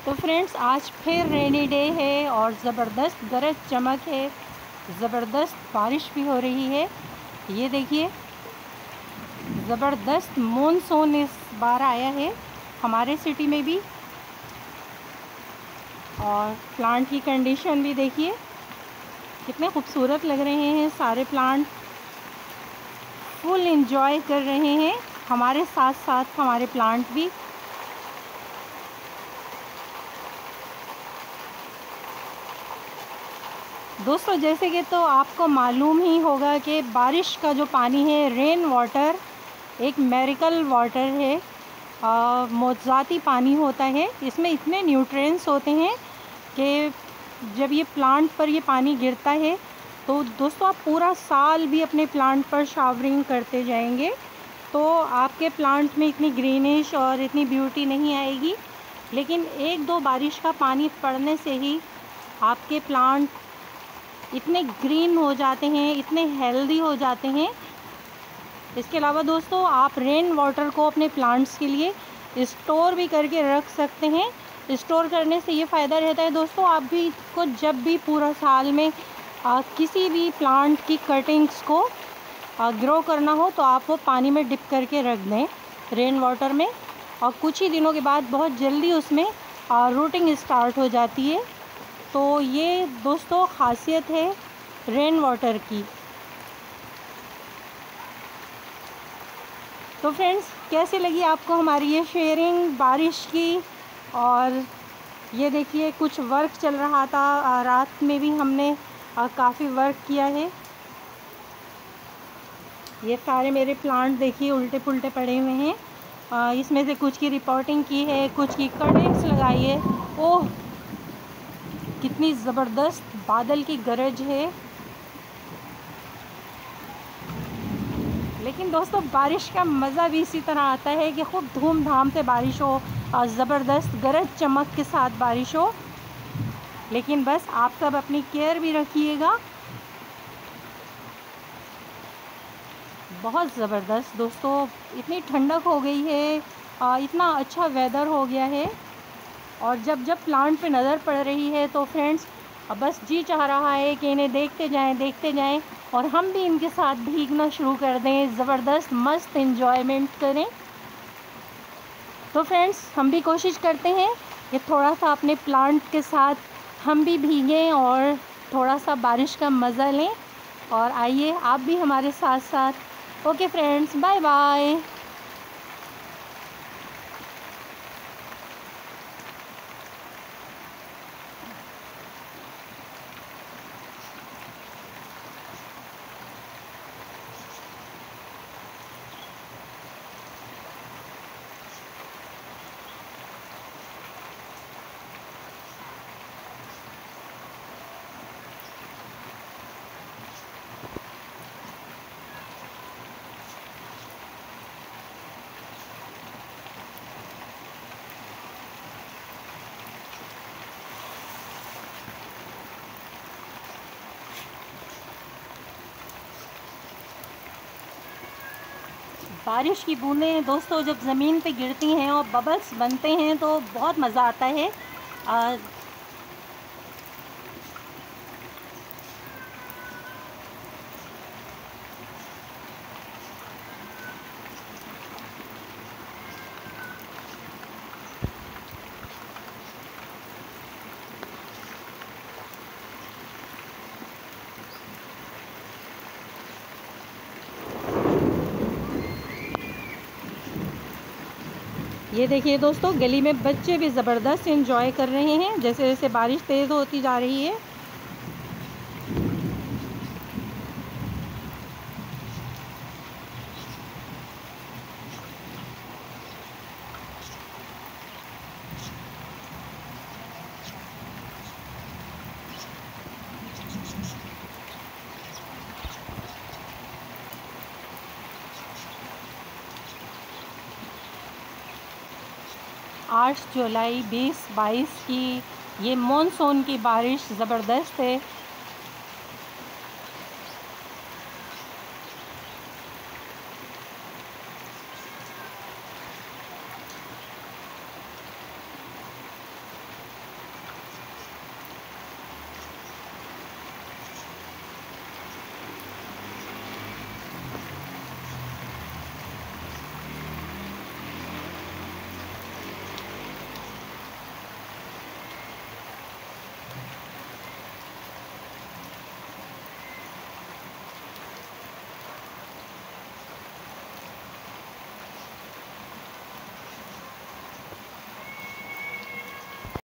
तो फ्रेंड्स आज फिर रेनी डे है और ज़बरदस्त गरज चमक है, ज़बरदस्त बारिश भी हो रही है। ये देखिए ज़बरदस्त मॉनसून इस बार आया है हमारे सिटी में भी। और प्लांट की कंडीशन भी देखिए कितने खूबसूरत लग रहे हैं। सारे प्लांट फुल एंजॉय कर रहे हैं, हमारे साथ साथ हमारे प्लांट भी। दोस्तों जैसे कि तो आपको मालूम ही होगा कि बारिश का जो पानी है, रेन वाटर, एक मेरिकल वाटर है, मौज़ाती पानी होता है। इसमें इतने न्यूट्रिएंट्स होते हैं कि जब ये प्लांट पर ये पानी गिरता है तो दोस्तों आप पूरा साल भी अपने प्लांट पर शावरिंग करते जाएंगे तो आपके प्लांट में इतनी ग्रीनिश और इतनी ब्यूटी नहीं आएगी। लेकिन एक दो बारिश का पानी पड़ने से ही आपके प्लांट इतने ग्रीन हो जाते हैं, इतने हेल्दी हो जाते हैं। इसके अलावा दोस्तों आप रेन वाटर को अपने प्लांट्स के लिए स्टोर भी करके रख सकते हैं। स्टोर करने से ये फ़ायदा रहता है दोस्तों, आप भी को जब भी पूरा साल में किसी भी प्लांट की कटिंग्स को ग्रो करना हो तो आप वो पानी में डिप करके रख दें रेन वाटर में, और कुछ ही दिनों के बाद बहुत जल्दी उसमें रूटिंग स्टार्ट हो जाती है। तो ये दोस्तों ख़ासियत है रेन वाटर की। तो फ्रेंड्स कैसी लगी आपको हमारी ये शेयरिंग बारिश की। और ये देखिए कुछ वर्क चल रहा था, रात में भी हमने काफ़ी वर्क किया है। ये सारे मेरे प्लांट देखिए उल्टे पुल्टे पड़े हुए हैं। इसमें से कुछ की रिपोर्टिंग की है, कुछ की कटिंग्स लगाई है। ओह कितनी ज़बरदस्त बादल की गरज है। लेकिन दोस्तों बारिश का मज़ा भी इसी तरह आता है कि खूब धूमधाम से बारिश हो और ज़बरदस्त गरज चमक के साथ बारिश हो। लेकिन बस आप सब अपनी केयर भी रखिएगा। बहुत ज़बरदस्त दोस्तों, इतनी ठंडक हो गई है, इतना अच्छा वेदर हो गया है। और जब जब प्लांट पे नज़र पड़ रही है तो फ्रेंड्स बस जी चाह रहा है कि इन्हें देखते जाएं और हम भी इनके साथ भीगना शुरू कर दें, ज़बरदस्त मस्त एंजॉयमेंट करें। तो फ्रेंड्स हम भी कोशिश करते हैं कि थोड़ा सा अपने प्लांट के साथ हम भी भीगें और थोड़ा सा बारिश का मज़ा लें। और आइए आप भी हमारे साथ साथ। Okay friends, bye bye. बारिश की बूंदें दोस्तों जब ज़मीन पे गिरती हैं और बबल्स बनते हैं तो बहुत मज़ा आता है। ये देखिए दोस्तों गली में बच्चे भी ज़बरदस्त एंजॉय कर रहे हैं जैसे जैसे बारिश तेज़ होती जा रही है। आठ जुलाई 2022 की ये मॉनसून की बारिश ज़बरदस्त है।